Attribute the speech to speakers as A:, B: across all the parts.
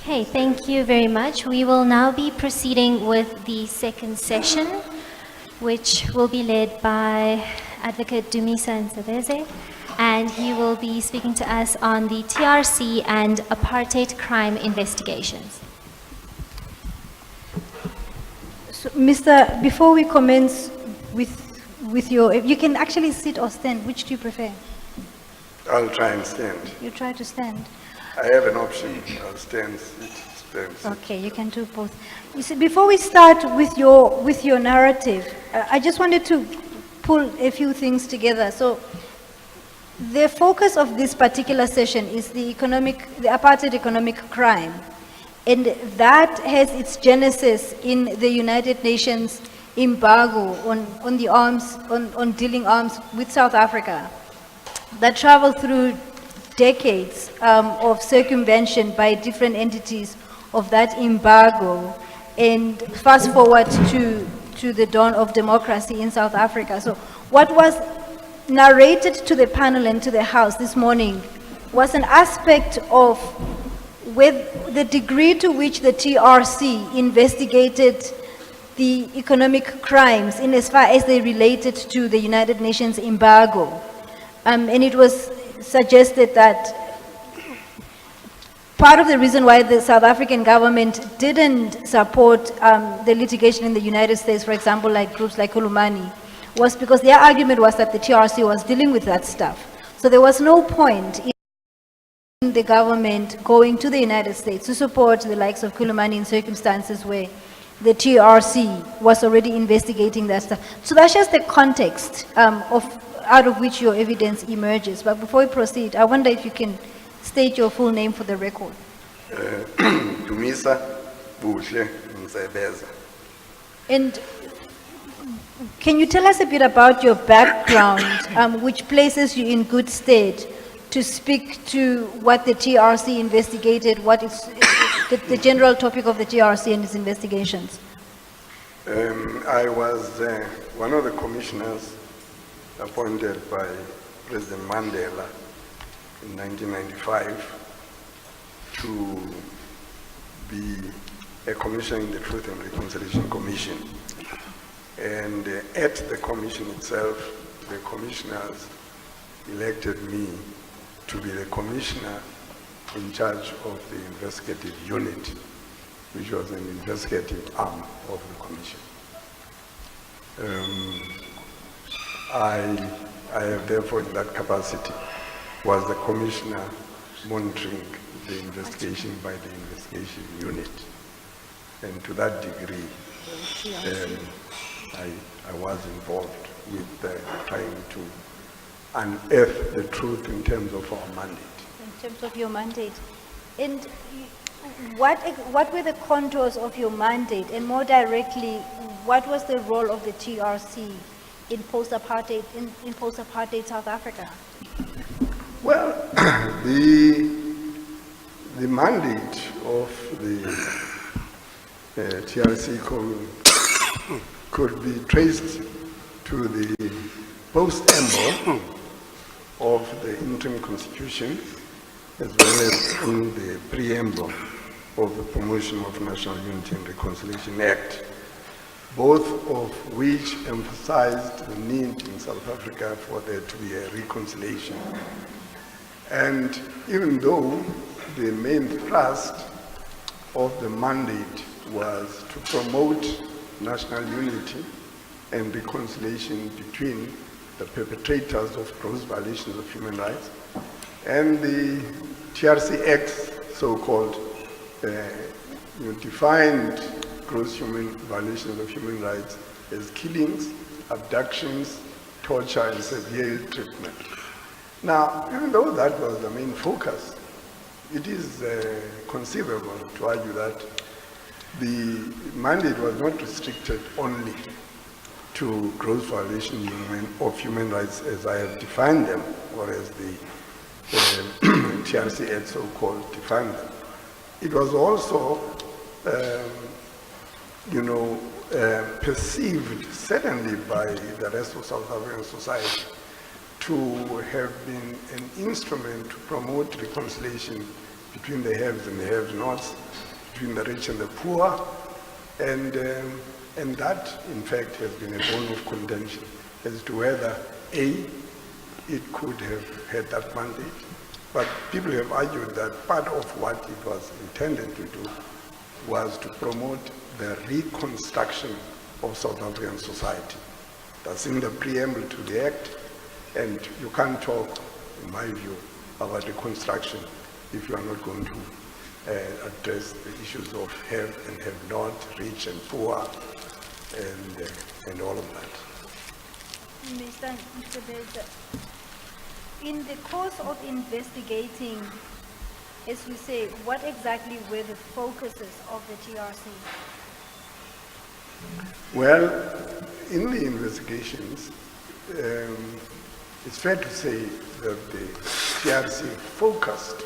A: Okay, thank you very much. We will now be proceeding with the second session, which will be led by Advocate Dumisa Ntsebeza, and he will be speaking to us on the TRC and apartheid crime investigations.
B: So, before we commence with your, you can actually sit or stand. Which do you prefer?
C: I'll try and stand.
B: You try to stand.
C: I have an option. I'll stand, sit.
B: Okay, you can do both. You see, before we start with your narrative, I just wanted to pull a few things together. So, the focus of this particular session is the apartheid economic crime, and that has its genesis in the United Nations embargo on the arms, on dealing arms with South Africa, that traveled through decades of circumvention by different entities of that embargo, and fast forward to the dawn of democracy in South Africa. So what was narrated to the panel and to the House this morning was an aspect of with the degree to which the TRC investigated the economic crimes in as far as they related to the United Nations embargo. And it was suggested that part of the reason why the South African government didn't support the litigation in the United States, for example, like groups like Kulumani, was because their argument was that the TRC was dealing with that stuff. So there was no point in the government going to the United States to support the likes of Kulumani in circumstances where the TRC was already investigating that stuff. So that's just the context out of which your evidence emerges. But before we proceed, I wonder if you can state your full name for the record.
C: Dumisa Ntsebeza.
B: And can you tell us a bit about your background, which places you in good stead to speak to what the TRC investigated, what is the general topic of the TRC and its investigations?
C: I was one of the commissioners appointed by President Mandela in 1995 to be a commissioner in the Truth and Reconciliation Commission. And at the commission itself, the commissioners elected me to be the commissioner in charge of the investigative unit, which was an investigative arm of the commission. I have therefore, in that capacity, was the commissioner monitoring the investigation by the investigation unit. And to that degree, I was involved with trying to unearth the truth in terms of our mandate.
B: In terms of your mandate. And what were the contours of your mandate? And more directly, what was the role of the TRC in post-apartheid South Africa?
C: Well, the mandate of the TRC could be traced to the post-amble of the interim constitution, as well as in the preamble of the Promotion of National Unity and Reconciliation Act, both of which emphasized the need in South Africa for there to be a reconciliation. And even though the main thrust of the mandate was to promote national unity and reconciliation between the perpetrators of gross violations of human rights and the TRC Act, so-called, defined gross violations of human rights as killings, abductions, torture, and severe treatment. Now, even though that was the main focus, it is conceivable to argue that the mandate was not restricted only to gross violations of human rights as I have defined them, or as the TRC Act so-called defined them. It was also, perceived, certainly by the rest of South African society, to have been an instrument to promote reconciliation between the haves and the have-nots, between the rich and the poor, and that, in fact, has been a bone of contention as to whether, A, it could have had that mandate, but people have argued that part of what it was intended to do was to promote the reconstruction of South African society. That's in the preamble to the Act, and you can't talk, in my view, about reconstruction if you are not going to address the issues of have and have not, rich and poor, and all of that.
B: Mr. Ntsebeza, in the course of investigating, as you say, what exactly were the focuses of the TRC?
C: Well, in the investigations, it's fair to say that the TRC focused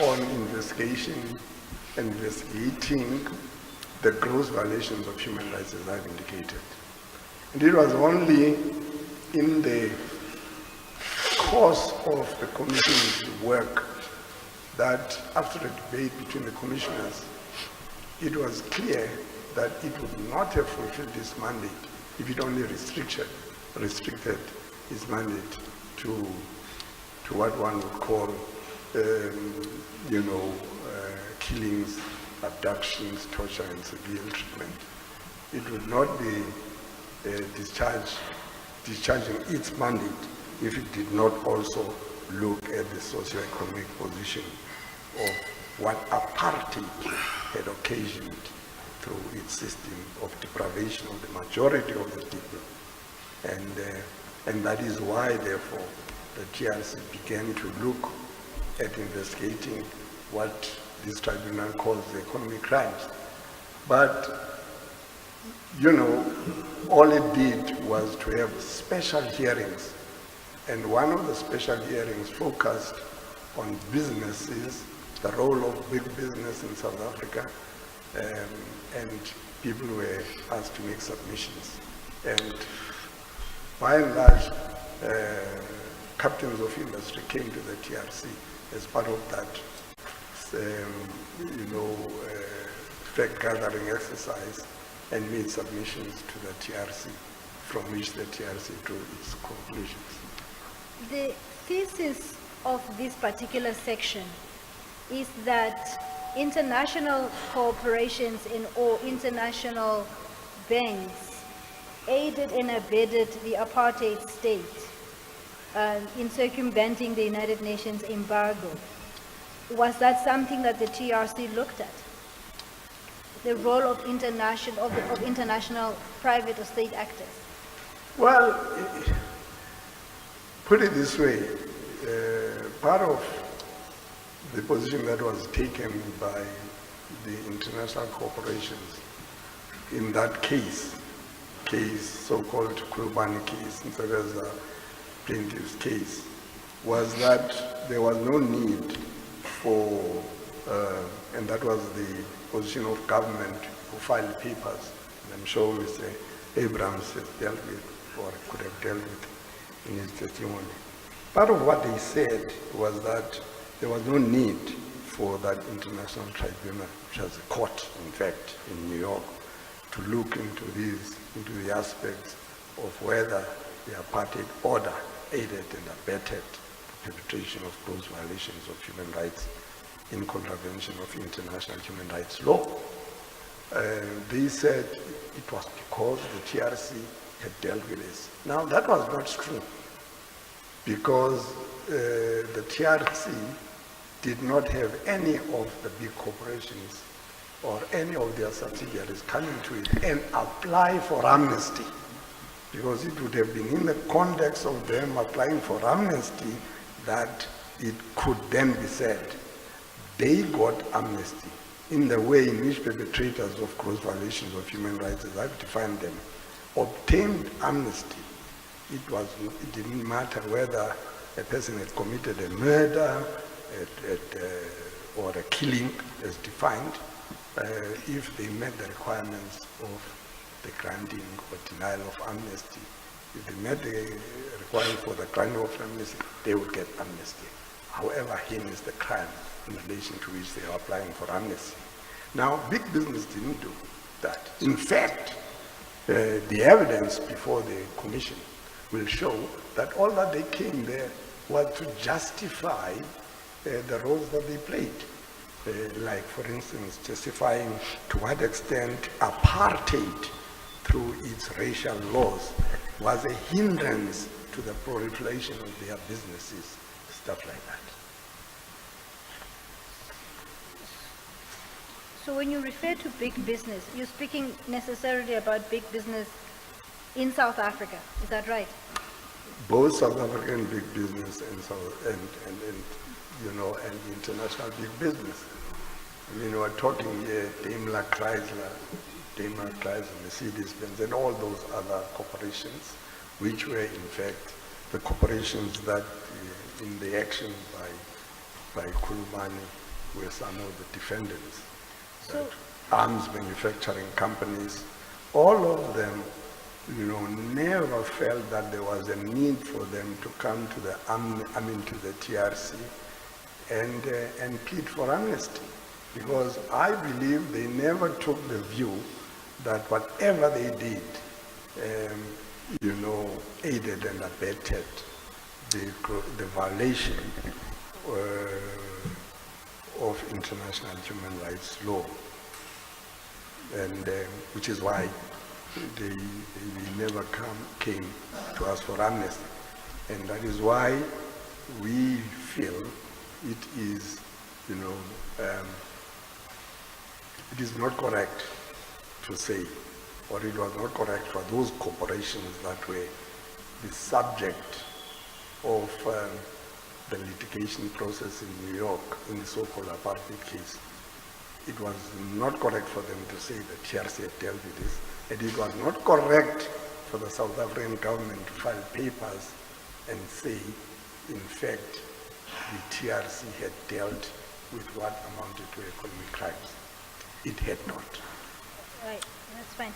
C: on investigating the gross violations of human rights, as I've indicated. And it was only in the course of the commission's work that, after a debate between the commissioners, it was clear that it would not have fulfilled its mandate if it only restricted its mandate to what one would call, killings, abductions, torture, and severe treatment. It would not be discharging its mandate if it did not also look at the socio-economic position of what apartheid had occasioned through its system of deprivation of the majority of the people. And that is why, therefore, the TRC began to look at investigating what this tribunal calls the economic crimes. But, all it did was to have special hearings. And one of the special hearings focused on businesses, the role of big business in South Africa, and people were asked to make submissions. And by and large, captains of industry came to the TRC as part of that, fact-gathering exercise and made submissions to the TRC, from which the TRC drew its conclusions.
B: The thesis of this particular section is that international corporations or international banks aided and abetted the apartheid state in circumventing the United Nations embargo. Was that something that the TRC looked at? The role of international private or state actors?
C: Well, put it this way, part of the position that was taken by the international corporations in that case, so-called Kulubani case, Ntsebeza plaintiff's case, was that there was no need for, and that was the position of government who filed papers, and I'm sure Mr. Abrams has dealt with, or could have dealt with in his testimony. Part of what they said was that there was no need for that international tribunal, which has a court, in fact, in New York, to look into the aspects of whether the apartheid order aided and abetted the perpetration of gross violations of human rights in contravention of international human rights law. They said it was because the TRC had dealt with this. Now, that was not true, because the TRC did not have any of the big corporations or any of their subsidiaries coming to it and apply for amnesty, because it would have been in the context of them applying for amnesty that it could then be said they got amnesty in the way in which perpetrators of gross violations of human rights, as I've defined them, obtained amnesty. It didn't matter whether a person had committed a murder or a killing as defined, if they met the requirements of the granting or denial of amnesty. If they met the requirement for the granting of amnesty, they would get amnesty. however heinous the crime in relation to which they are applying for amnesty. Now, big business didn't do that. In fact, the evidence before the commission will show that all that they came there was to justify the roles that they played. Like, for instance, justifying to what extent apartheid, through its racial laws, was a hindrance to the proliferation of their businesses, stuff like that.
B: So when you refer to big business, you're speaking necessarily about big business in South Africa, is that right?
C: Both South African big business and the international big business. I mean, we're talking here Daimler Chrysler, Mercedes-Benz, and all those other corporations, which were in fact the corporations that, in the action by Kulumani, were some of the defendants.
B: So,
C: arms manufacturing companies, all of them, never felt that there was a need for them to come to the to the TRC and plead for amnesty, because I believe they never took the view that whatever they did, aided and abetted the violation of international human rights law, and which is why they never came to ask for amnesty. And that is why we feel it is, it is not correct to say, or it was not correct for those corporations that were the subject of the litigation process in New York in the so-called apartheid case. It was not correct for them to say that TRC had dealt with this, and it was not correct for the South African government to file papers and say, in fact, the TRC had dealt with what amounted to economic crimes. It had not.
B: right, that's fine.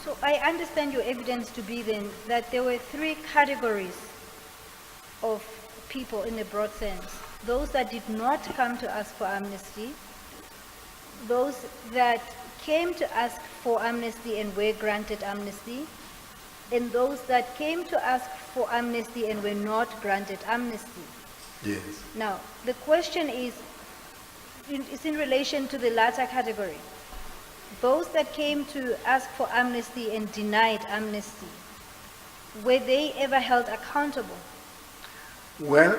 B: So I understand your evidence to be then that there were three categories of people in a broad sense. Those that did not come to ask for amnesty, those that came to ask for amnesty and were granted amnesty, and those that came to ask for amnesty and were not granted amnesty.
C: Yes.
B: Now, the question is in relation to the latter category. Those that came to ask for amnesty and denied amnesty, were they ever held accountable?
C: Well,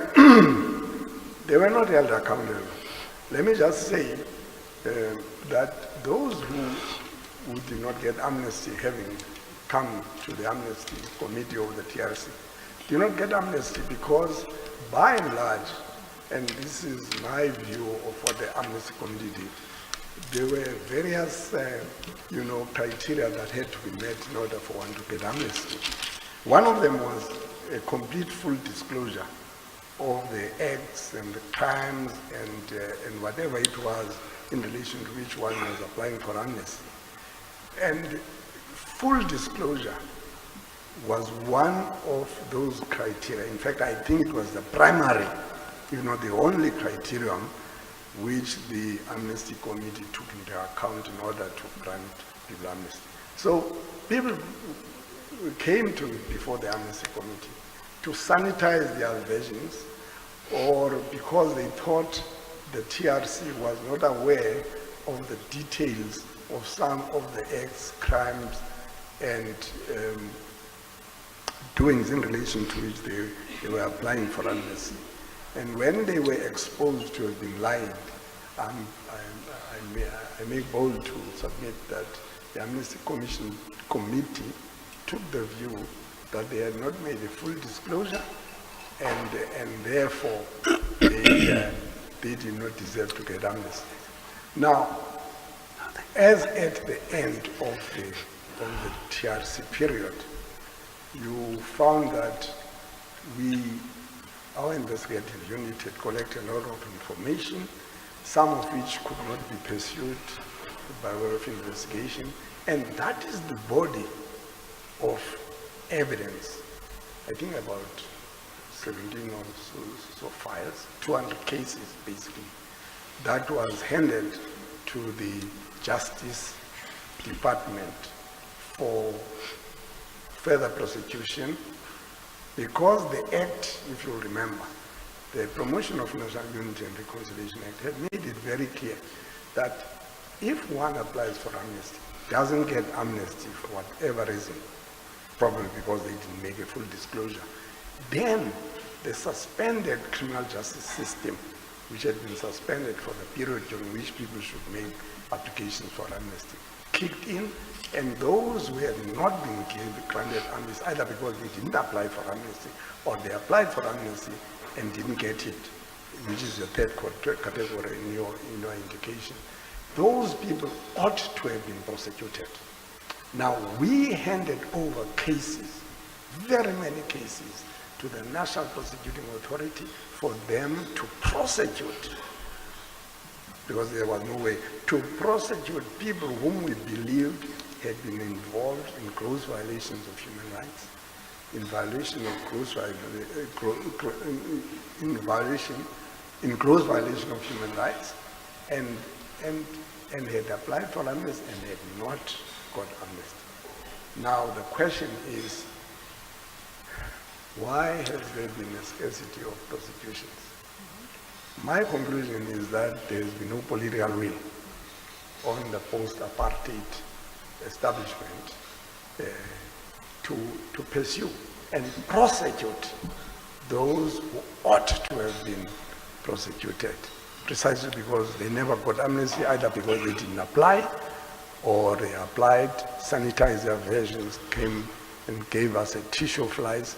C: they were not held accountable. Let me just say that those who did not get amnesty, having come to the amnesty committee of the TRC, did not get amnesty because, by and large, and this is my view of what the amnesty committee did, there were various, criteria that had to be met in order for one to get amnesty. One of them was a complete full disclosure of the acts and the crimes and whatever it was in relation to which one was applying for amnesty. And full disclosure was one of those criteria. In fact, I think it was the primary, if not the only criterion, which the amnesty committee took into account in order to grant people amnesty. So people came before the amnesty committee to sanitize their versions, or because they thought the TRC was not aware of the details of some of the acts, crimes, and doings in relation to which they were applying for amnesty. And when they were exposed to have been lying, I make bold to submit that the Amnesty Commission committee took the view that they had not made a full disclosure, and therefore they did not deserve to get amnesty. Now, as at the end of the TRC period, you found that our investigative unit had collected a lot of information, some of which could not be pursued by way of investigation, and that is the body of evidence. I think about 17 or so files, 200 cases basically, that was handed to the Justice Department for further prosecution, because the Act, if you remember, the Promotion of National Unity and Reconciliation Act had made it very clear that if one applies for amnesty, doesn't get amnesty for whatever reason, probably because they didn't make a full disclosure, then the suspended criminal justice system, which had been suspended for the period during which people should make applications for amnesty, kicked in, and those who had not been granted amnesty, either because they didn't apply for amnesty or they applied for amnesty and didn't get it, which is the third category in your indication, those people ought to have been prosecuted. Now, we handed over cases, very many cases, to the National Prosecuting Authority for them to prosecute, because there was no way to prosecute people whom we believed had been involved in gross violations of human rights, in violation of gross violation of human rights, and had applied for amnesty and had not got amnesty. Now the question is, why has there been a scarcity of prosecutions? My conclusion is that there has been no political will on the post-apartheid establishment to pursue and prosecute those who ought to have been prosecuted, precisely because they never got amnesty, either because they didn't apply, or they applied, sanitized their versions, came and gave us a tissue flies,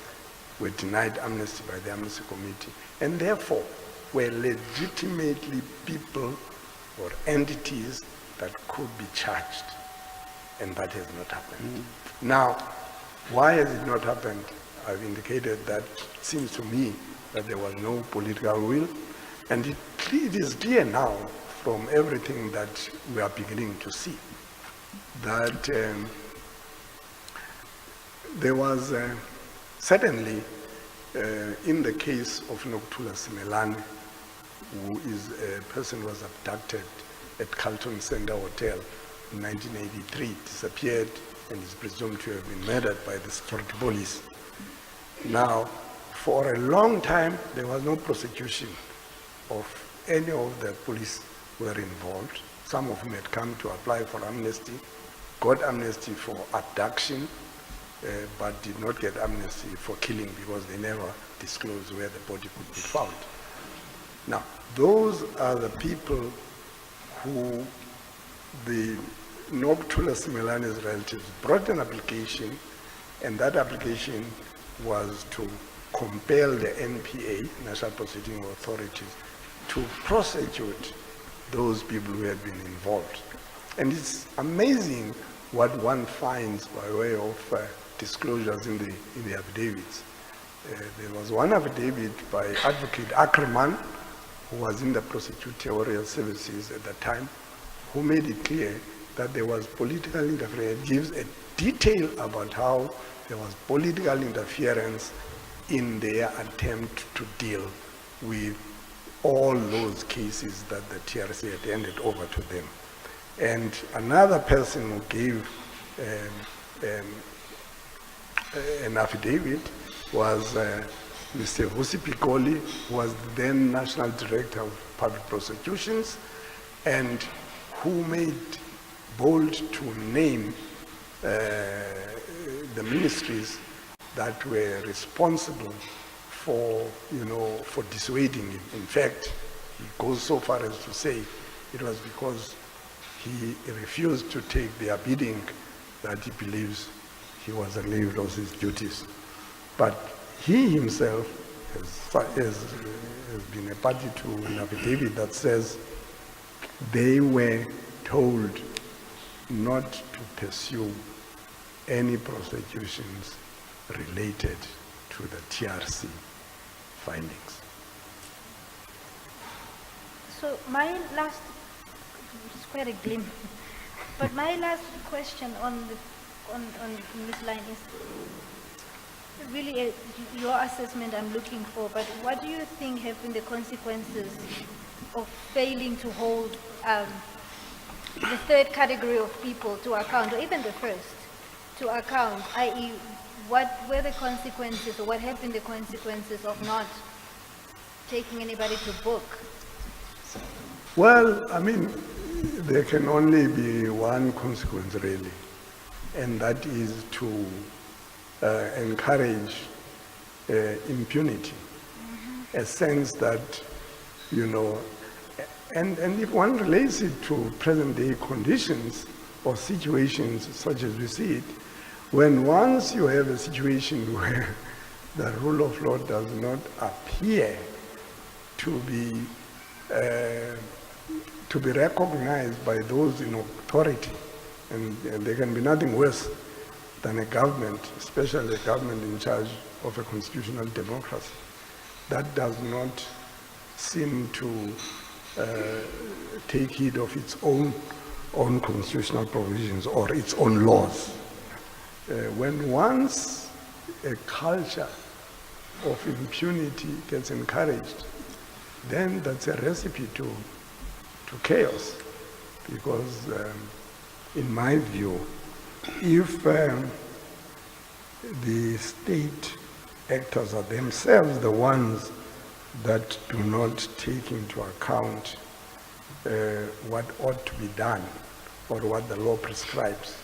C: were denied amnesty by the Amnesty Committee, and therefore were legitimately people or entities that could be charged, and that has not happened. Now, why has it not happened? I've indicated that it seems to me that there was no political will, and it is clear now from everything that we are beginning to see that there was certainly in the case of Nokuthula Simelane, who is a person who was abducted at Carlton Center Hotel in 1983, disappeared, and is presumed to have been murdered by the security police. Now, for a long time, there was no prosecution of any of the police who were involved. Some of whom had come to apply for amnesty, got amnesty for abduction, but did not get amnesty for killing because they never disclosed where the body could be found. Now, those are the people who the Nokuthula Simelane's relatives brought an application, and that application was to compel the NPA, National Prosecuting Authorities, to prosecute those people who had been involved. And it's amazing what one finds by way of disclosures in the affidavits. There was one affidavit by Advocate Ackerman, who was in the prosecutorial services at the time, who made it clear that there was political interference. It gives a detail about how there was political interference in their attempt to deal with all those cases that the TRC had handed over to them. And another person who gave an affidavit was Mr. Vusi Pikoli, who was then National Director of Public Prosecutions, and who made bold to name the ministries that were responsible for, for dissuading him. In fact, he goes so far as to say it was because he refused to take their bidding that he believes he was relieved of his duties. But he himself has been a party to an affidavit that says they were told not to pursue any prosecutions related to the TRC findings.
B: So my last, it's quite a glimpse, but my last question on this line is, really your assessment I'm looking for, but what do you think have been the consequences of failing to hold the third category of people to account, or even the first to account, i.e. what were the consequences, or what have been the consequences of not taking anybody to book?
C: Well, I mean, there can only be one consequence really, and that is to encourage impunity, a sense that, you know, and if one relates it to present day conditions or situations such as we see it, when once you have a situation where the rule of law does not appear to be recognized by those in authority, and there can be nothing worse than a government, especially a government in charge of a constitutional democracy, that does not seem to take heed of its own constitutional provisions or its own laws. When once a culture of impunity gets encouraged, then that's a recipe to chaos. Because in my view, if the state actors are themselves the ones that do not take into account what ought to be done or what the law prescribes,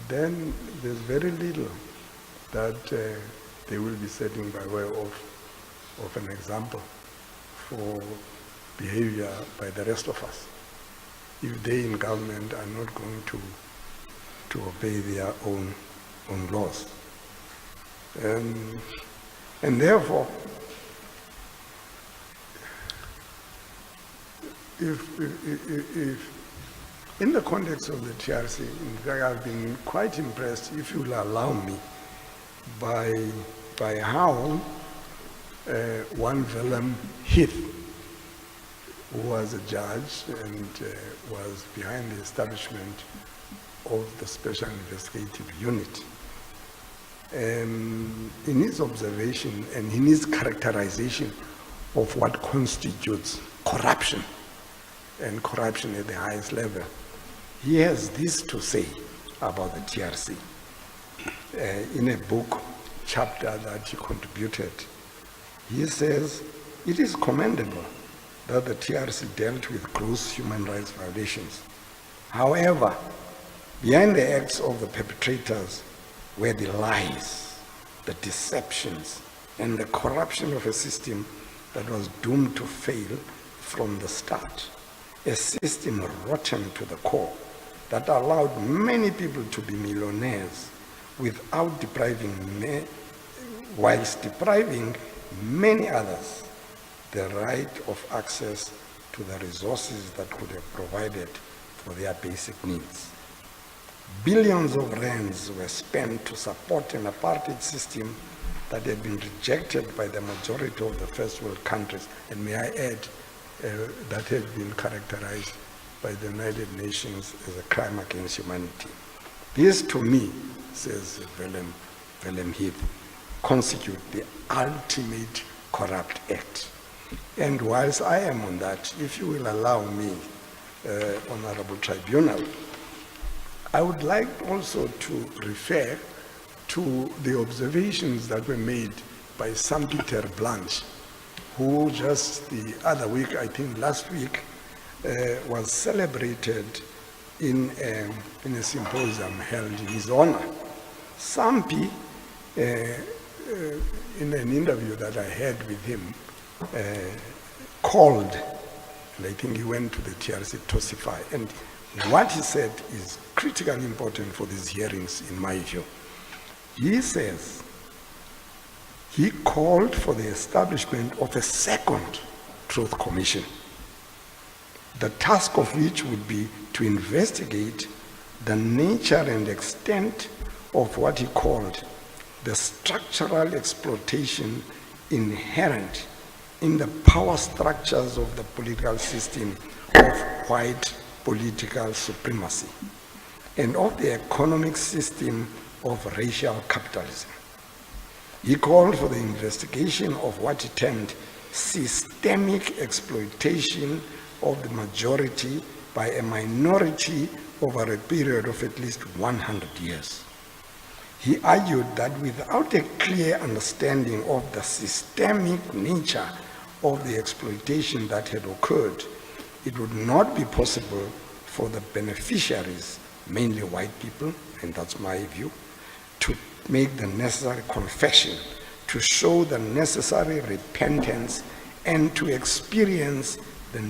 C: then there's very little that they will be setting by way of an example for behavior by the rest of us, if they in government are not going to obey their own laws. And therefore, if in the context of the TRC, in fact, I've been quite impressed, if you'll allow me, by how one Willem Heath, who was a judge and was behind the establishment of the Special Investigative Unit, in his observation and in his characterization of what constitutes corruption, and corruption at the highest level, he has this to say about the TRC. In a book chapter that he contributed, he says, it is commendable that the TRC dealt with gross human rights violations. However, behind the acts of the perpetrators were the lies, the deceptions, and the corruption of a system that was doomed to fail from the start. A system rotten to the core that allowed many people to be millionaires whilst depriving many others the right of access to the resources that could have provided for their basic needs. Billions of rands were spent to support an apartheid system that had been rejected by the majority of the first world countries, and may I add, that had been characterized by the United Nations as a crime against humanity. This, to me, says Willem Heath, constitute the ultimate corrupt act. And whilst I am on that, if you will allow me, Honorable Tribunal, I would like also to refer to the observations that were made by Saint-Peter Blanche, who just the other week, I think last week, was celebrated in a symposium held in his honor. Sampi, in an interview that I had with him, called, and I think he went to the TRC to testify, and what he said is critically important for these hearings, in my view. He says he called for the establishment of a second Truth Commission, the task of which would be to investigate the nature and extent of what he called the structural exploitation inherent in the power structures of the political system of white political supremacy and of the economic system of racial capitalism. He called for the investigation of what he termed systemic exploitation of the majority by a minority over a period of at least 100 years. He argued that without a clear understanding of the systemic nature of the exploitation that had occurred, it would not be possible for the beneficiaries, mainly white people, and that's my view, to make the necessary confession, to show the necessary repentance, and to experience the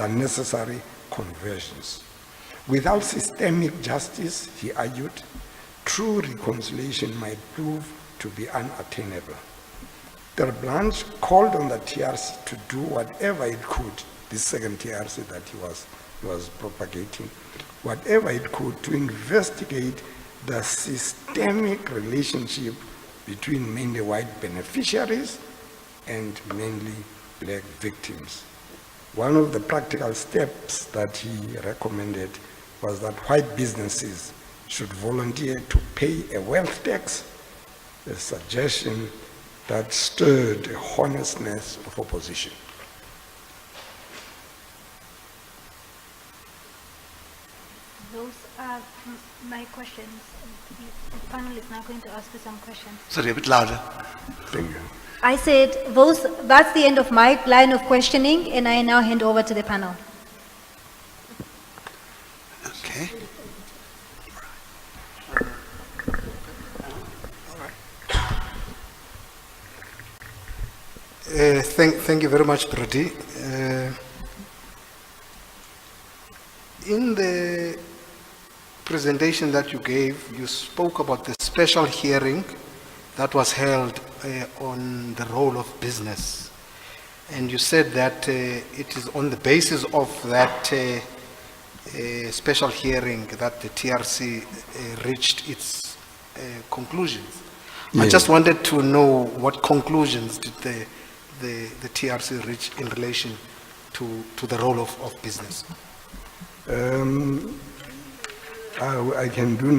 C: necessary conversions. Without systemic justice, he argued, true reconciliation might prove to be unattainable. Blanche called on the TRC to do whatever it could, this second TRC that he was propagating, whatever it could to investigate the systemic relationship between mainly white beneficiaries and mainly black victims. One of the practical steps that he recommended was that white businesses should volunteer to pay a wealth tax, a suggestion that stirred the honestness of opposition.
B: Those are my questions. The panel is now going to ask you some questions.
D: Sorry, a bit louder.
C: Thank you.
B: I said, that's the end of my line of questioning, and I now hand over to the panel.
D: Okay.
E: Thank you very much, Brody. In the presentation that you gave, you spoke about the special hearing that was held on the role of business. And you said that it is on the basis of that special hearing that the TRC reached its conclusions. I
C: Yes.
E: just wanted to know what conclusions did the TRC reach in relation to the role of business.
C: I can do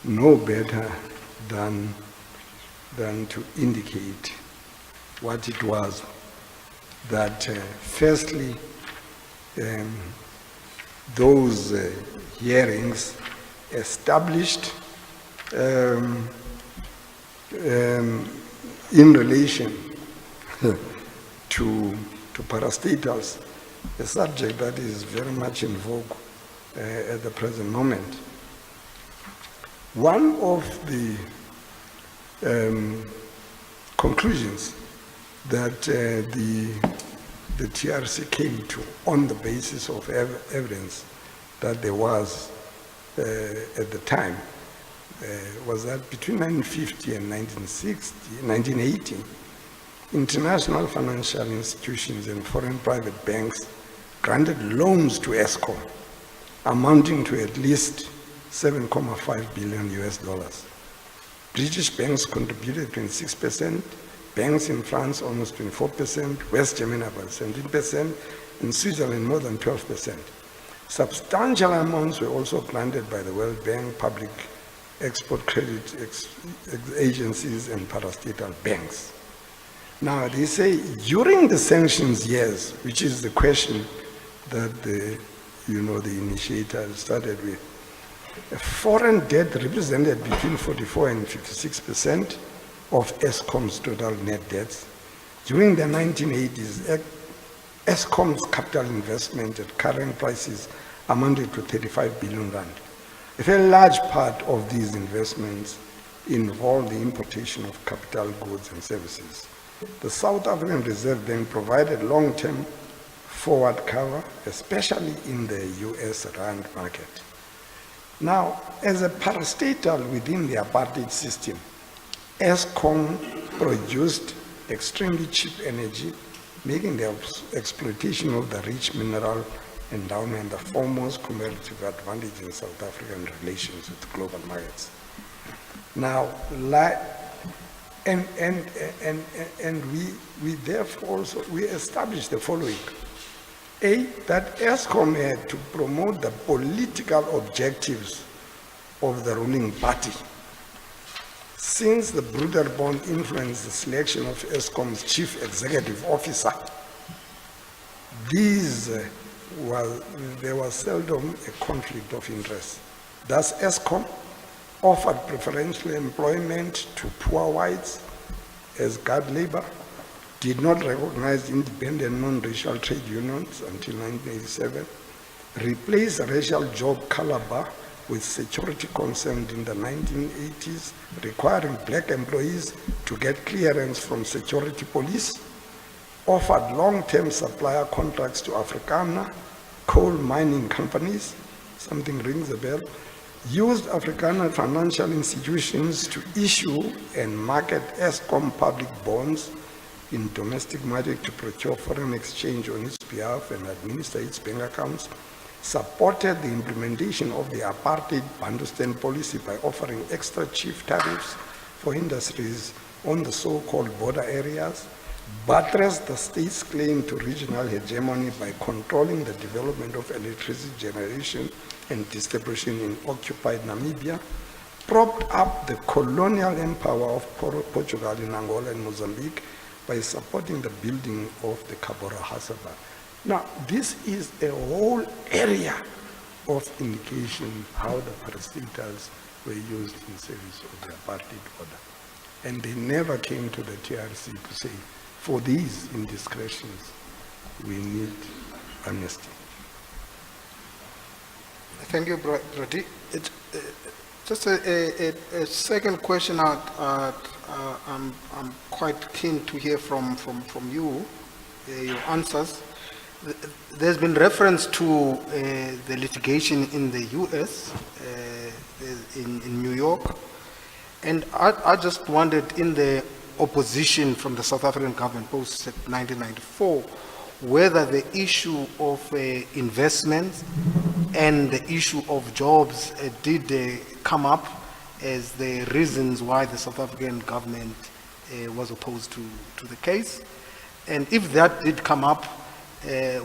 C: no better than to indicate what it was that firstly those hearings established in relation to parastatals, a subject that is very much in vogue at the present moment. One of the conclusions that the TRC came to on the basis of evidence that there was at the time was that between 1950 and 1980, international financial institutions and foreign private banks granted loans to Eskom amounting to at least $7.5 billion US. British banks contributed 26%, banks in France almost 24%, West Germany about 17%, and Switzerland more than 12%. Substantial amounts were also granted by the World Bank, public export credit agencies, and parastatal banks. Now they say during the sanctions years, which is the question that the initiator started with, foreign debt represented between 44 and 56% of Eskom's total net debts. During the 1980s, Eskom's capital investment at current prices amounted to 35 billion rand. A very large part of these investments involved the importation of capital goods and services. The South African Reserve Bank provided long-term forward cover, especially in the US rand market. Now, as a parastatal within the apartheid system, Eskom produced extremely cheap energy, making the exploitation of the rich mineral endowment the foremost comparative advantage in South African relations with global markets. Now, we therefore also established the following. A, that Eskom had to promote the political objectives of the ruling party. Since the brutal bond influenced the selection of ESCOM's chief executive officer, there was seldom a conflict of interest. Thus, ESCOM offered preferential employment to poor whites as guard labor, did not recognize independent non-racial trade unions until 1987, replaced racial job caliber with security concerns in the 1980s, requiring black employees to get clearance from security police, offered long-term supplier contracts to Afrikaner coal mining companies, something rings a bell, used Afrikaner financial institutions to issue and market ESCOM public bonds in domestic market to procure foreign exchange on its behalf and administer its bank accounts, supported the implementation of the apartheid Bantustan policy by offering extra chief tariffs for industries on the so-called border areas, buttressed the state's claim to regional hegemony by controlling the development of electricity generation and distribution in occupied Namibia, propped up the colonial empire of Portugal in Angola and Mozambique by supporting the building of the Cabora Hasaba. Now, this is a whole area of indication how the parastatals were used in service of the apartheid order. And they never came to the TRC to say, for these indiscretions, we need amnesty.
E: Thank you, Brady. Just a second question I'm quite keen to hear from you, your answers. There's been reference to the litigation in the US, in New York, and I just wondered, in the opposition from the South African government post 1994, whether the issue of investments and the issue of jobs did come up as the reasons why the South African government was opposed to the case. And if that did come up,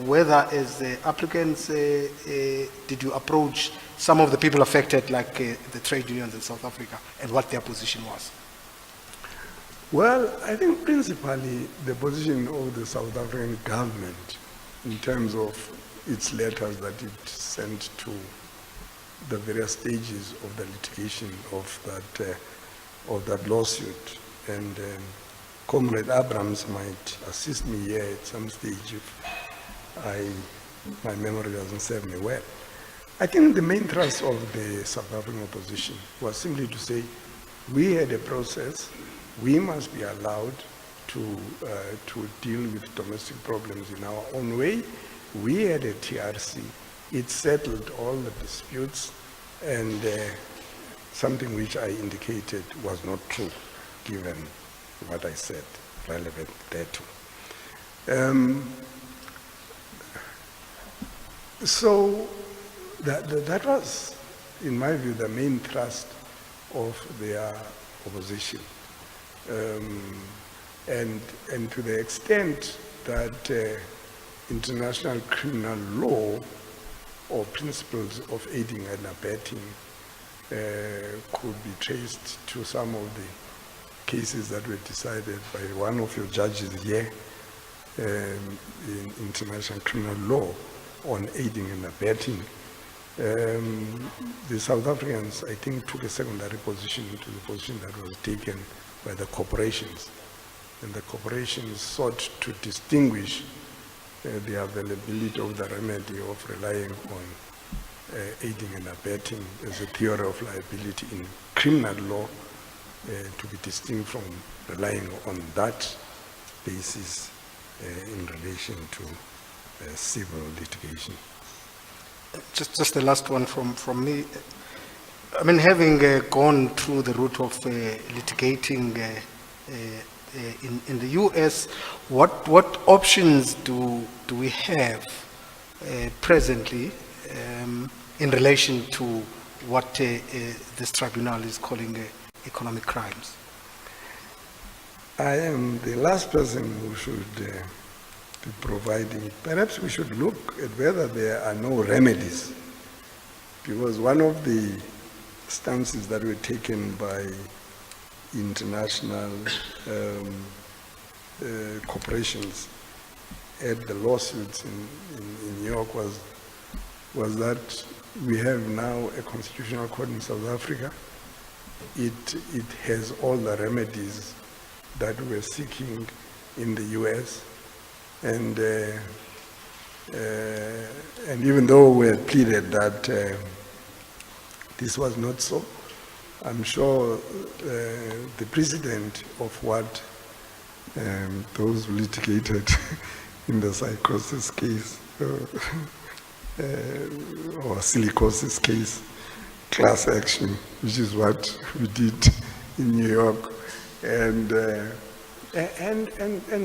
E: whether as applicants, did you approach some of the people affected, like the trade unions in South Africa, and what their position was?
C: Well, I think principally the position of the South African government in terms of its letters that it sent to the various stages of the litigation of that lawsuit. And Comrade Abrams might assist me here at some stage if my memory doesn't serve me well. I think the main thrust of the South African opposition was simply to say, we had a process, we must be allowed to deal with domestic problems in our own way. We had a TRC, it settled all the disputes, and something which I indicated was not true, given what I said relevant thereto. So that was, in my view, the main thrust of their opposition. And to the extent that international criminal law or principles of aiding and abetting could be traced to some of the cases that were decided by one of your judges here in international criminal law on aiding and abetting. The South Africans, I think, took a secondary position to the position that was taken by the corporations. And the corporations sought to distinguish the availability of the remedy of relying on aiding and abetting as a theory of liability in criminal law to be distinct from relying on that basis in relation to civil litigation.
E: Just the last one from me. I mean, having gone through the route of litigating in the US, what options do we have presently in relation to what this tribunal is calling economic crimes?
C: I am the last person who should be providing. Perhaps we should look at whether there are no remedies, because one of the stances that were taken by international corporations at the lawsuits in New York was that we have now a constitutional court in South Africa. It has all the remedies that we're seeking in the US, and even though we had pleaded that this was not so, I'm sure the precedent of what those who litigated in the psychosis case or silicosis case, class action, which is what we did in New York, and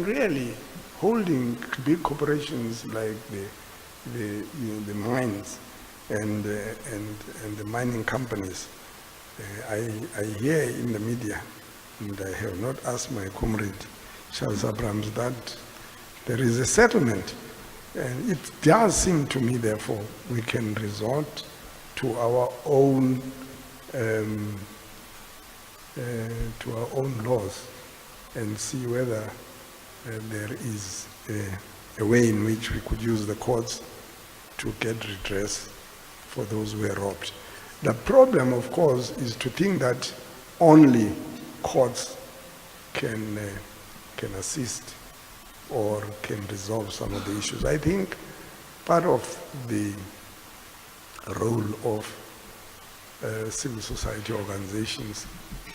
C: really holding big corporations like the mines and the mining companies. I hear in the media, and I have not asked my comrade Charles Abrams, that there is a settlement, and it does seem to me, therefore, we can resort to our own laws and see whether there is a way in which we could use the courts to get redress for those who were robbed. The problem, of course, is to think that only courts can assist or can resolve some of the issues. I think part of the role of civil society organizations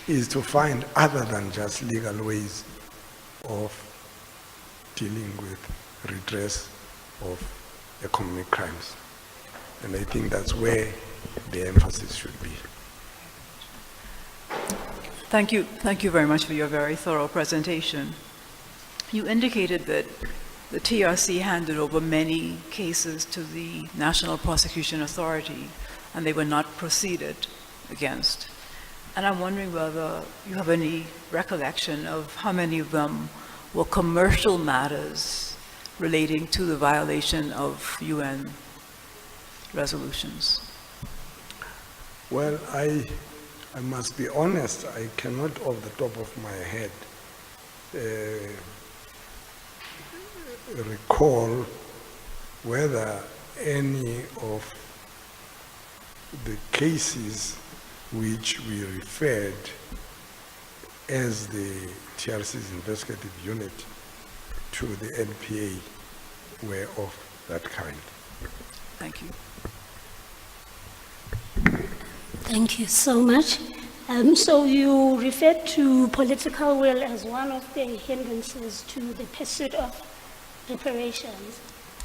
C: is to find other than just legal ways of dealing with redress of economic crimes. And I think that's where the emphasis should be.
D: Thank you very much for your very thorough presentation. You indicated that the TRC handed over many cases to the National Prosecution Authority, and they were not proceeded against. And I'm wondering whether you have any recollection of how many of them were commercial matters relating to the violation of UN resolutions.
C: Well, I must be honest, I cannot off the top of my head recall whether any of the cases which we referred as the TRC's investigative unit to the NPA were of that kind.
D: Thank you.
F: Thank you so much. So you referred to political will as one of the hindrances to the pursuit of reparations.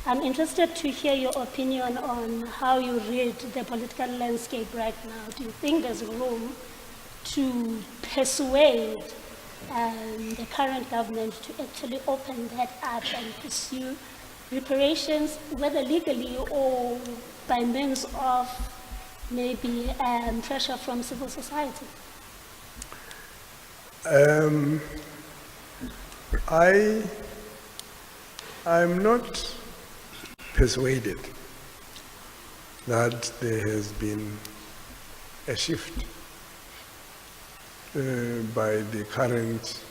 F: I'm interested to hear your opinion on how you read the political landscape right now. Do you think there's room to persuade the current government to actually open that up and pursue reparations, whether legally or by means of maybe pressure from civil society?
C: I'm not persuaded that there has been a shift by the current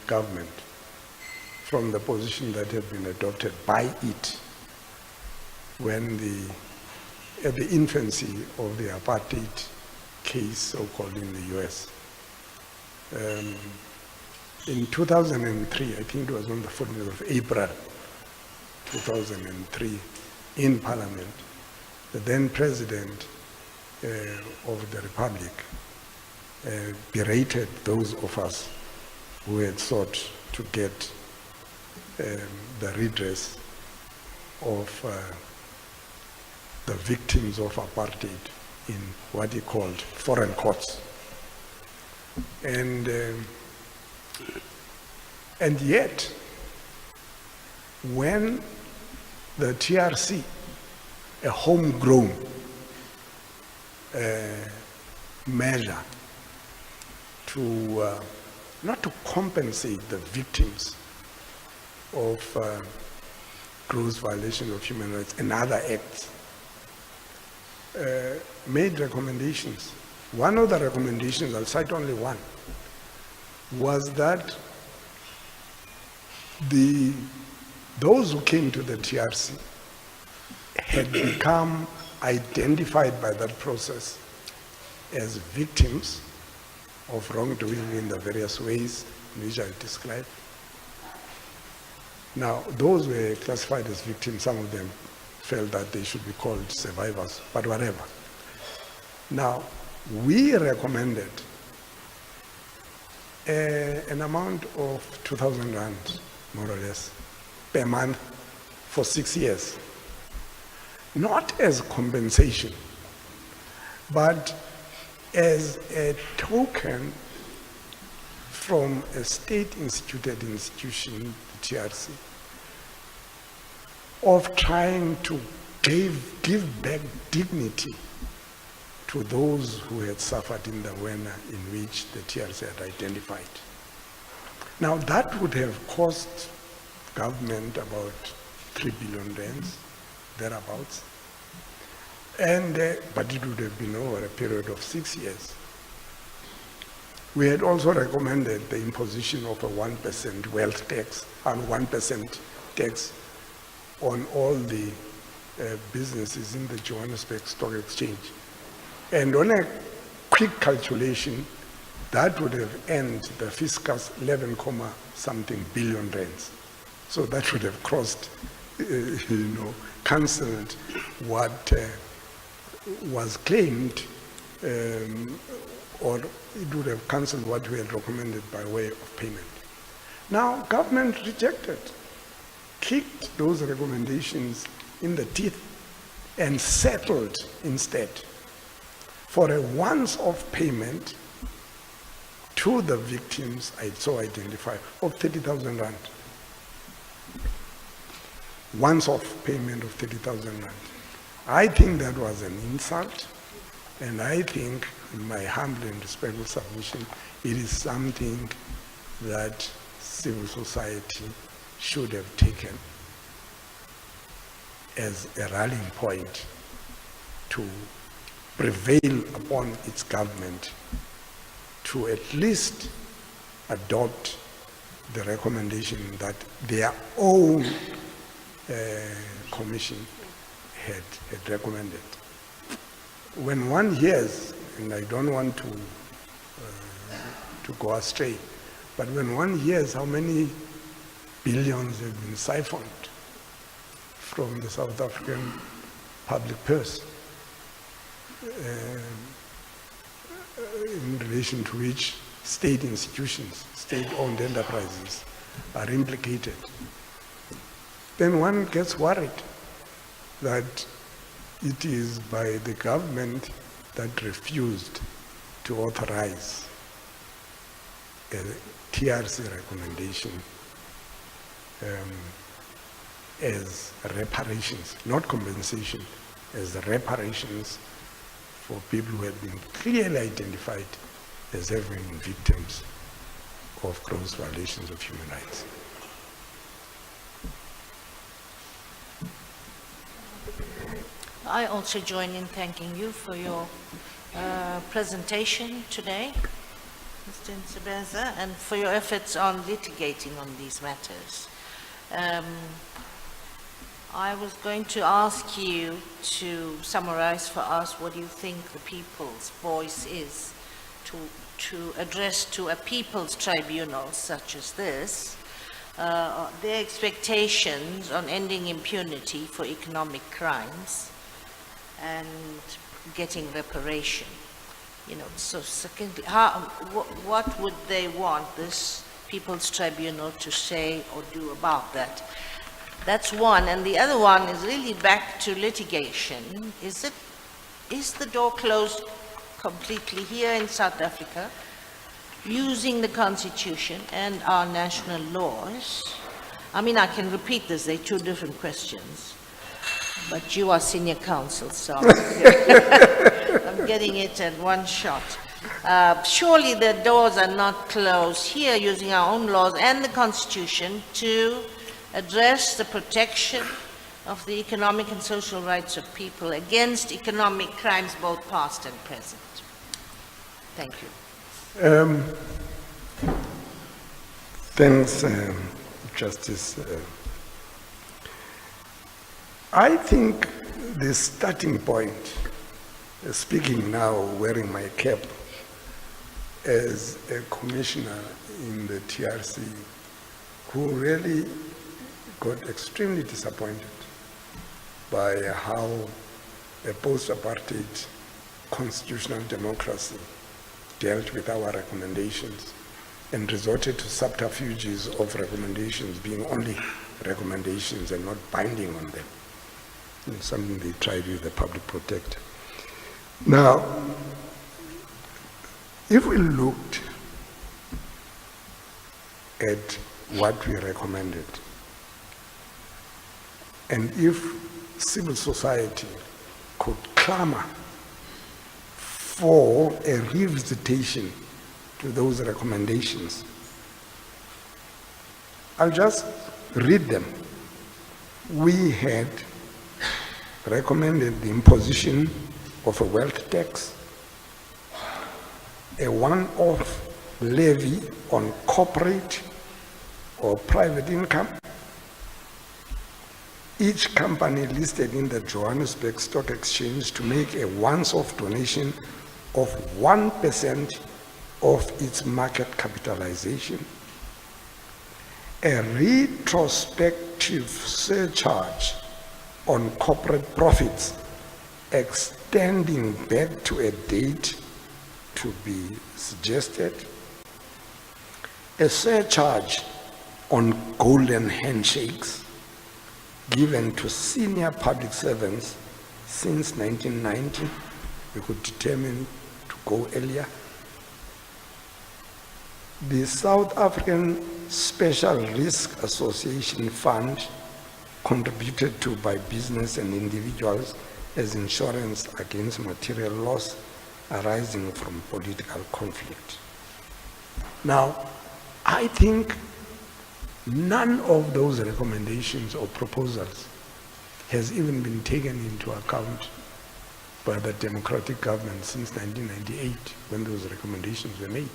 C: government from the position that had been adopted by it when at the infancy of the apartheid case, so-called, in the US. In 2003, I think it was on the 14th of April 2003, in Parliament, the then President of the Republic berated those of us who had sought to get the redress of the victims of apartheid in what he called foreign courts. And yet, when the TRC, a homegrown measure to not to compensate the victims of gross violation of human rights and other acts made recommendations. One of the recommendations, I'll cite only one, was that those who came to the TRC had become identified by that process as victims of wrongdoing in the various ways which I described. Now, those were classified as victims. Some of them felt that they should be called survivors, but whatever. Now, we recommended an amount of 2,000 rand, more or less, per month for 6 years. Not as compensation, but as a token from a state-instituted institution, the TRC, of trying to give back dignity to those who had suffered in the manner in which the TRC had identified. Now that would have cost government about 3 billion rands, thereabouts, but it would have been over a period of 6 years. We had also recommended the imposition of a 1% wealth tax and 1% tax on all the businesses in the Johannesburg Stock Exchange. And on a quick calculation, that would have earned the fiscus 11-something billion rands. So that would have crossed, cancelled what was claimed, or it would have cancelled what we had recommended by way of payment. Now, government rejected, kicked those recommendations in the teeth, and settled instead for a once-off payment to the victims I so identified of 30,000 rand. Once-off payment of 30,000 rand. I think that was an insult, and I think, in my humble and respectful submission, it is something that civil society should have taken as a rallying point to prevail upon its government to at least adopt the recommendation that their own commission had recommended. When one hears, and I don't want to go astray, but when one hears how many billions have been siphoned from the South African public purse, in relation to which state institutions, state-owned enterprises are implicated, then one gets worried that it is by the government that refused to authorize a TRC recommendation as reparations, not compensation, as reparations for people who had been clearly identified as having been victims of gross violations of human rights.
G: I also join in thanking you for your presentation today, Mr. Ntsebeza, and for your efforts on litigating on these matters. I was going to ask you to summarize for us what you think the people's voice is to address to a people's tribunal such as this, their expectations on ending impunity for economic crimes and getting reparation. So secondly, what would they want this People's Tribunal to say or do about that? That's one, and the other one is really back to litigation. Is the door closed completely here in South Africa, using the Constitution and our national laws? I mean, I can repeat this, they're two different questions. But you are senior counsel, so I'm getting it at one shot. Surely the doors are not closed here using our own laws and the Constitution to address the protection of the economic and social rights of people against economic crimes, both past and present. Thank you.
C: Thanks, Justice. I think the starting point, speaking now wearing my cap as a commissioner in the TRC, who really got extremely disappointed by how a post-apartheid constitutional democracy dealt with our recommendations and resorted to subterfuges of recommendations being only recommendations and not binding on them. And something they tried with the public protector. Now, if we looked at what we recommended, and if civil society could clamor for a revisitation to those recommendations, I'll just read them. We had recommended the imposition of a wealth tax, a one-off levy on corporate or private income. Each company listed in the Johannesburg Stock Exchange to make a once-off donation of 1% of its market capitalization. A retrospective surcharge on corporate profits extending back to a date to be suggested. A surcharge on golden handshakes given to senior public servants since 1990. We could determine to go earlier. The South African Special Risk Association Fund, contributed to by business and individuals as insurance against material loss arising from political conflict. Now, I think none of those recommendations or proposals has even been taken into account by the democratic government since 1998 when those recommendations were made.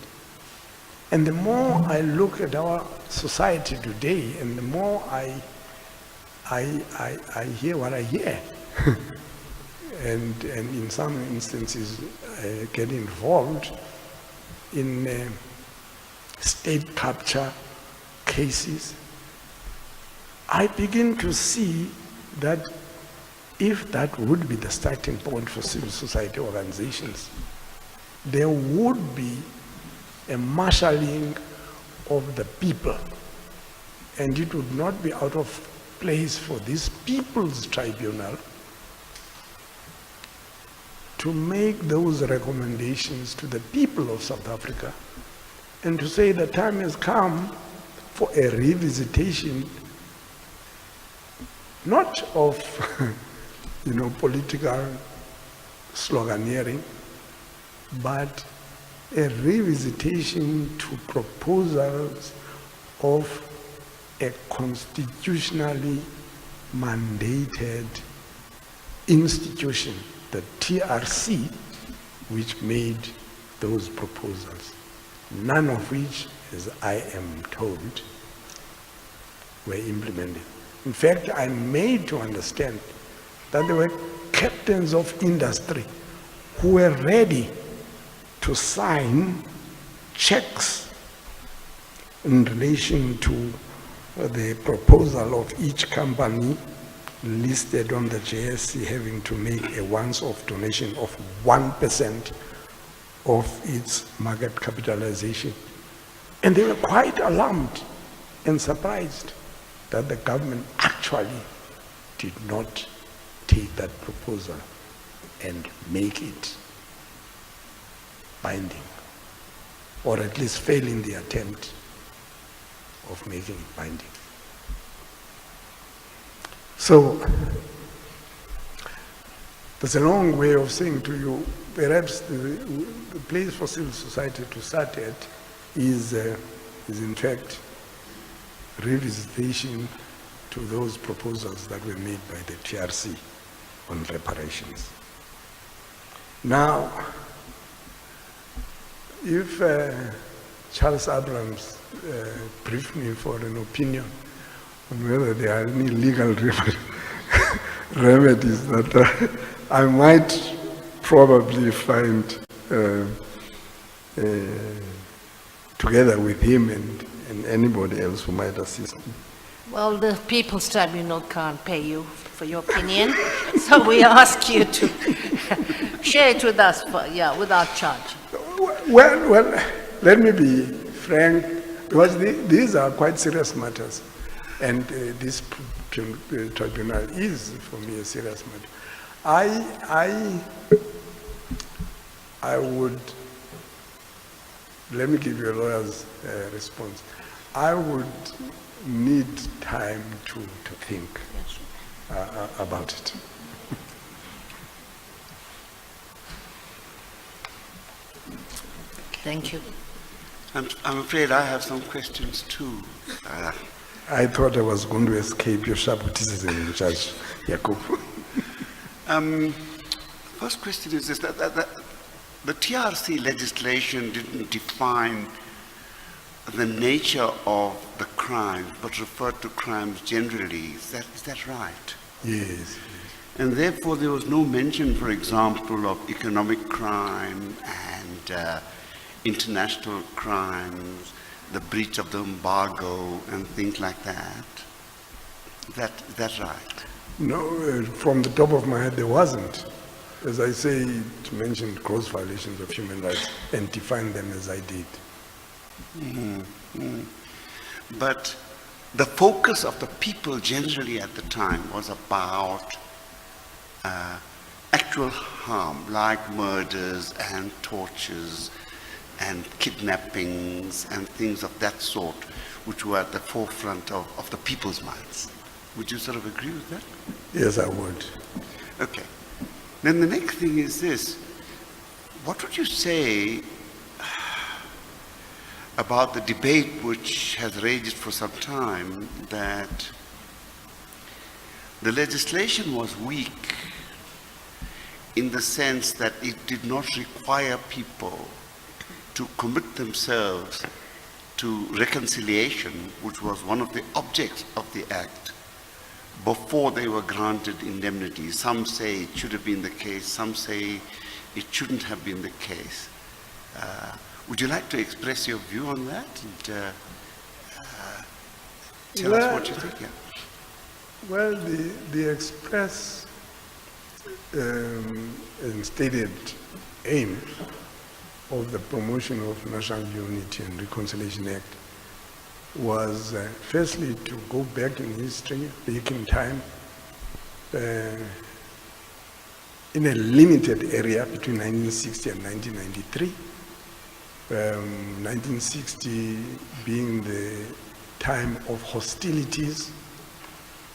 C: And the more I look at our society today, and the more I hear what I hear, and in some instances get involved in state capture cases, I begin to see that if that would be the starting point for civil society organizations, there would be a marshalling of the people, and it would not be out of place for this People's Tribunal to make those recommendations to the people of South Africa and to say the time has come for a revisitation, not of political sloganeering, but a revisitation to proposals of a constitutionally mandated institution, the TRC, which made those proposals, none of which, as I am told, were implemented. In fact, I'm made to understand that there were captains of industry who were ready to sign checks in relation to the proposal of each company listed on the JSC having to make a once-off donation of 1% of its market capitalization. And they were quite alarmed and surprised that the government actually did not take that proposal and make it binding, or at least fail in the attempt of making it binding. So, there's a long way of saying to you, perhaps the place for civil society to start at is in fact revisitation to those proposals that were made by the TRC on reparations. Now, if Charles Abrams briefed me for an opinion on whether there are any legal remedies that I might probably find together with him and anybody else who might assist me.
G: Well, the People's Tribunal can't pay you for your opinion, so we ask you to share it with us, without charge.
C: Well, let me be frank, because these are quite serious matters, and this tribunal is, for me, a serious matter. I would, let me give you a lawyer's response. I would need time to think about it.
G: Thank you.
H: I'm afraid I have some questions too.
C: I thought I was going to escape your sharp criticism, Judge Yakub.
H: First question is this, that the TRC legislation didn't define the nature of the crime, but referred to crimes generally. Is that right?
C: Yes.
H: And therefore there was no mention, for example, of economic crime and international crimes, the breach of the embargo and things like that. Is that right?
C: No, from the top of my head, there wasn't. As I say, it mentioned gross violations of human rights and defined them as I did.
H: But the focus of the people generally at the time was about actual harm, like murders and tortures and kidnappings and things of that sort, which were at the forefront of the people's minds. Would you sort of agree with that?
C: Yes, I would.
H: Okay. Then the next thing is this. What would you say about the debate which has raged for some time that the legislation was weak in the sense that it did not require people to commit themselves to reconciliation, which was one of the objects of the Act, before they were granted indemnity? Some say it should have been the case, some say it shouldn't have been the case. Would you like to express your view on that and tell us what you think? Yeah.
C: Well, the express and stated aim of the Promotion of National Unity and Reconciliation Act was firstly to go back in history, back in time, in a limited area between 1960 and 1993. 1960 being the time of hostilities,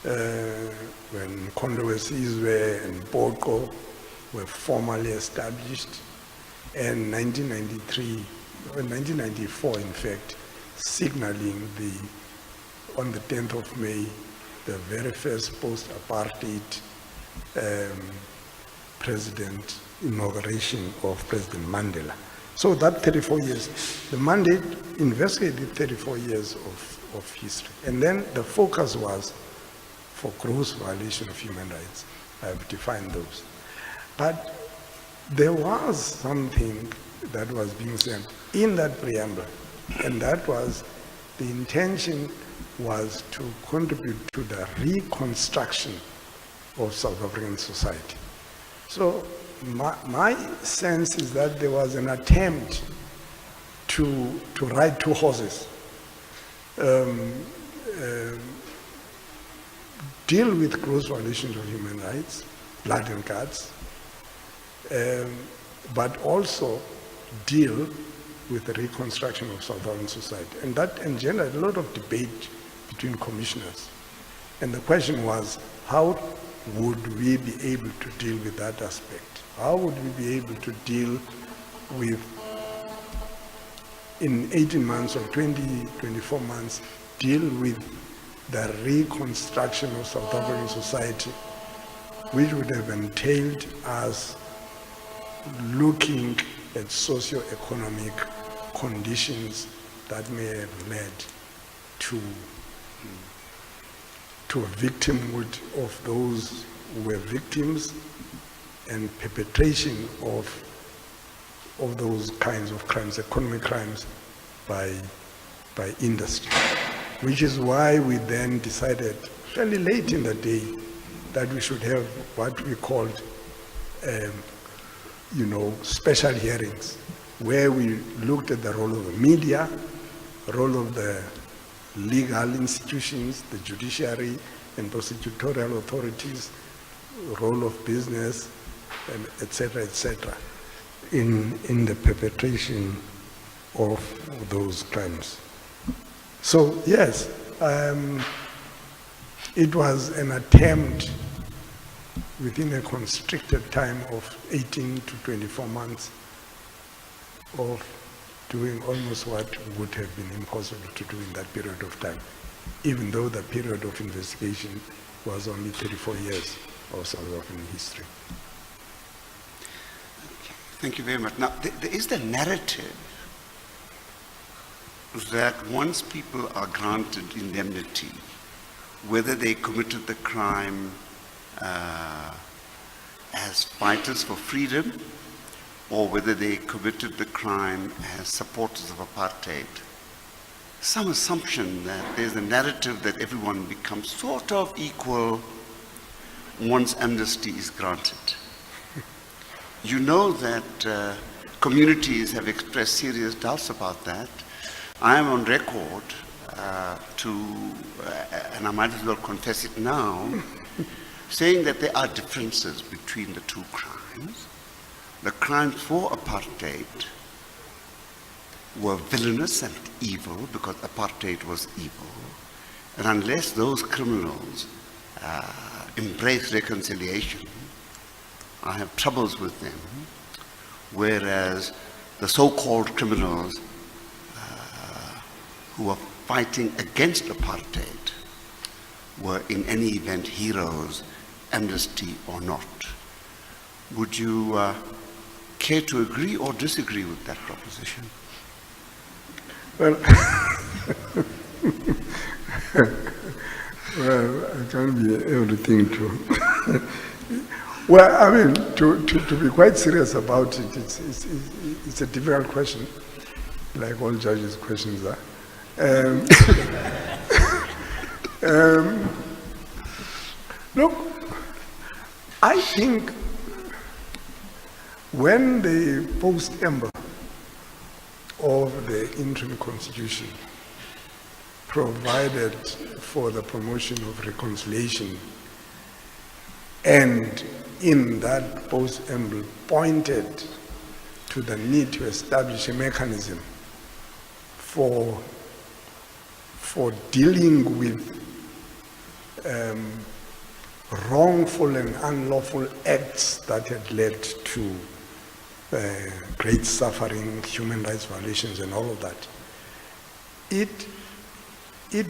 C: when controversies and Boko were formally established, and 1994, in fact, signaling on the 10th of May, the very first post-apartheid president inauguration of President Mandela. So that 34 years, the mandate investigated 34 years of history. And then the focus was for gross violation of human rights. I have defined those. But there was something that was being said in that preamble, and that was the intention was to contribute to the reconstruction of South African society. So my sense is that there was an attempt to ride two horses, deal with gross violations of human rights, blood and guts, but also deal with the reconstruction of South African society. And that engendered a lot of debate between commissioners. And the question was, how would we be able to deal with that aspect? How would we be able to deal with, in 18 months or 20, 24 months, deal with the reconstruction of South African society, which would have entailed us looking at socio-economic conditions that may have led to victimhood of those who were victims and perpetration of those kinds of crimes, economic crimes, by industry. Which is why we then decided, fairly late in the day, that we should have what we called, special hearings, where we looked at the role of the media, the role of the legal institutions, the judiciary and prosecutorial authorities, role of business, and et cetera, in the perpetration of those crimes. So yes, it was an attempt within a constricted time of 18 to 24 months of doing almost what would have been impossible to do in that period of time, even though the period of investigation was only 34 years of South African history.
H: Okay, thank you very much. Now, there is the narrative that once people are granted indemnity, whether they committed the crime as fighters for freedom or whether they committed the crime as supporters of apartheid, some assumption that there's a narrative that everyone becomes sort of equal once amnesty is granted. You know that communities have expressed serious doubts about that. I am on record and I might as well confess it now, saying that there are differences between the two crimes. The crimes for apartheid were villainous and evil because apartheid was evil. And unless those criminals embrace reconciliation, I have troubles with them. Whereas the so-called criminals who are fighting against apartheid were in any event heroes, amnesty or not. Would you care to agree or disagree with that proposition?
C: Well, well, I can't be everything to. Well, I mean, to be quite serious about it, it's a difficult question, like all judges' questions are. Look, I think when the post-embargo of the interim constitution provided for the promotion of reconciliation, and in that post-embargo pointed to the need to establish a mechanism for dealing with wrongful and unlawful acts that had led to great suffering, human rights violations and all of that. It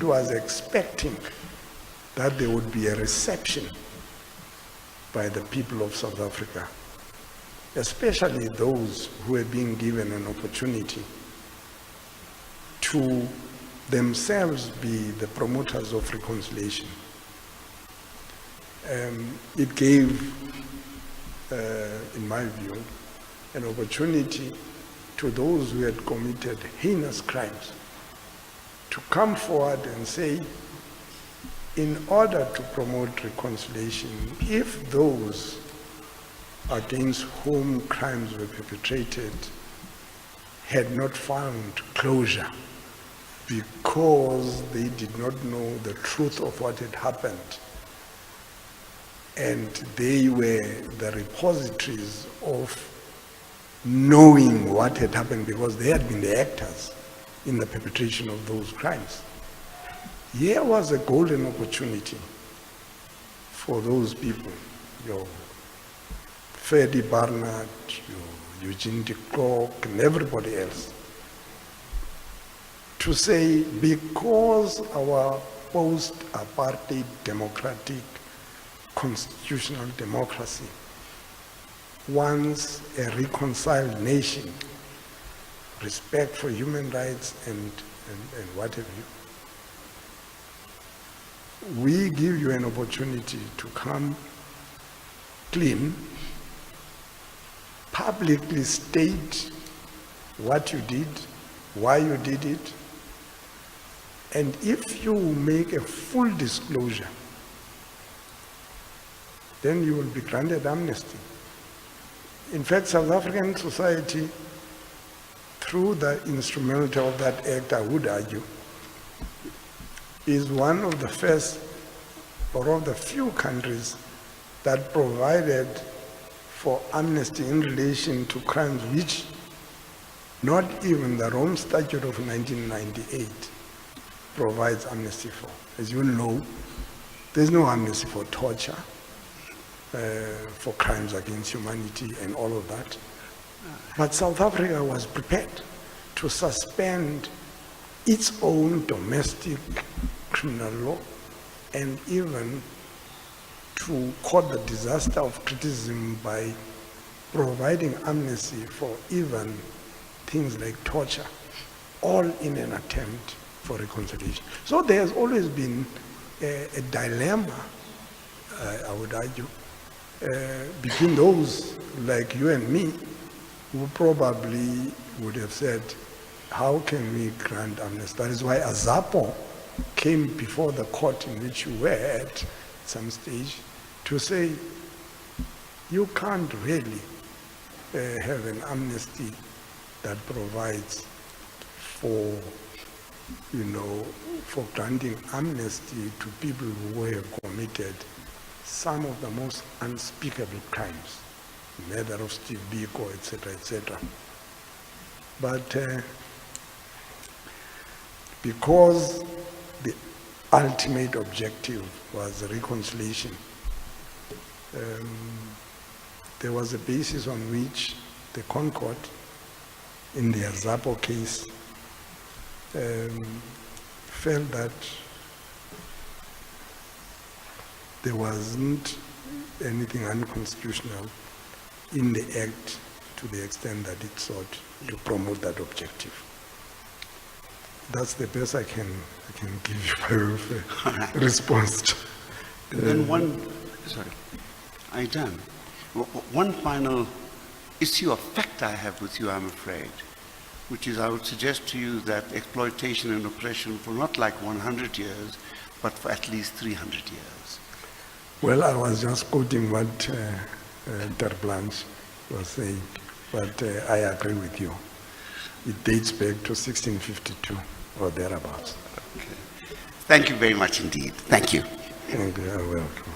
C: was expecting that there would be a reception by the people of South Africa, especially those who were being given an opportunity to themselves be the promoters of reconciliation. It gave, in my view, an opportunity to those who had committed heinous crimes to come forward and say, in order to promote reconciliation, if those against whom crimes were perpetrated had not found closure because they did not know the truth of what had happened, and they were the repositories of knowing what had happened because they had been the actors in the perpetration of those crimes. Here was a golden opportunity for those people, your Freddie Barnard, your Eugene de Klerk, and everybody else, to say, because our post-apartheid democratic constitutional democracy wants a reconciled nation, respect for human rights and what have you. We give you an opportunity to come clean, publicly state what you did, why you did it, and if you make a full disclosure, then you will be granted amnesty. In fact, South African society, through the instrumentality of that act, I would argue, is one of the first or of the few countries that provided for amnesty in relation to crimes which not even the Rome Statute of 1998 provides amnesty for. As you know, there's no amnesty for torture, for crimes against humanity and all of that. But South Africa was prepared to suspend its own domestic criminal law and even to court the disaster of criticism by providing amnesty for even things like torture, all in an attempt for reconciliation. So there has always been a dilemma, I would argue, between those like you and me, who probably would have said, how can we grant amnesty? That is why Azapo came before the court in which you were at some stage to say, you can't really have an amnesty that provides for, for granting amnesty to people who have committed some of the most unspeakable crimes, murder of Steve Biko, etc., etc. But because the ultimate objective was reconciliation, there was a basis on which the Concord, in the Azapo case, felt that there wasn't anything unconstitutional in the act to the extent that it sought to promote that objective. That's the best I can give you by way of a response.
H: Then one final issue of fact I have with you, I'm afraid, which is I would suggest to you that exploitation and oppression for not like 100 years, but for at least 300 years.
C: Well, I was just quoting what Ter Blanche was saying, but I agree with you. It dates back to 1652 or thereabouts.
H: Okay. Thank you very much indeed. Thank you.
C: Thank you. You're welcome.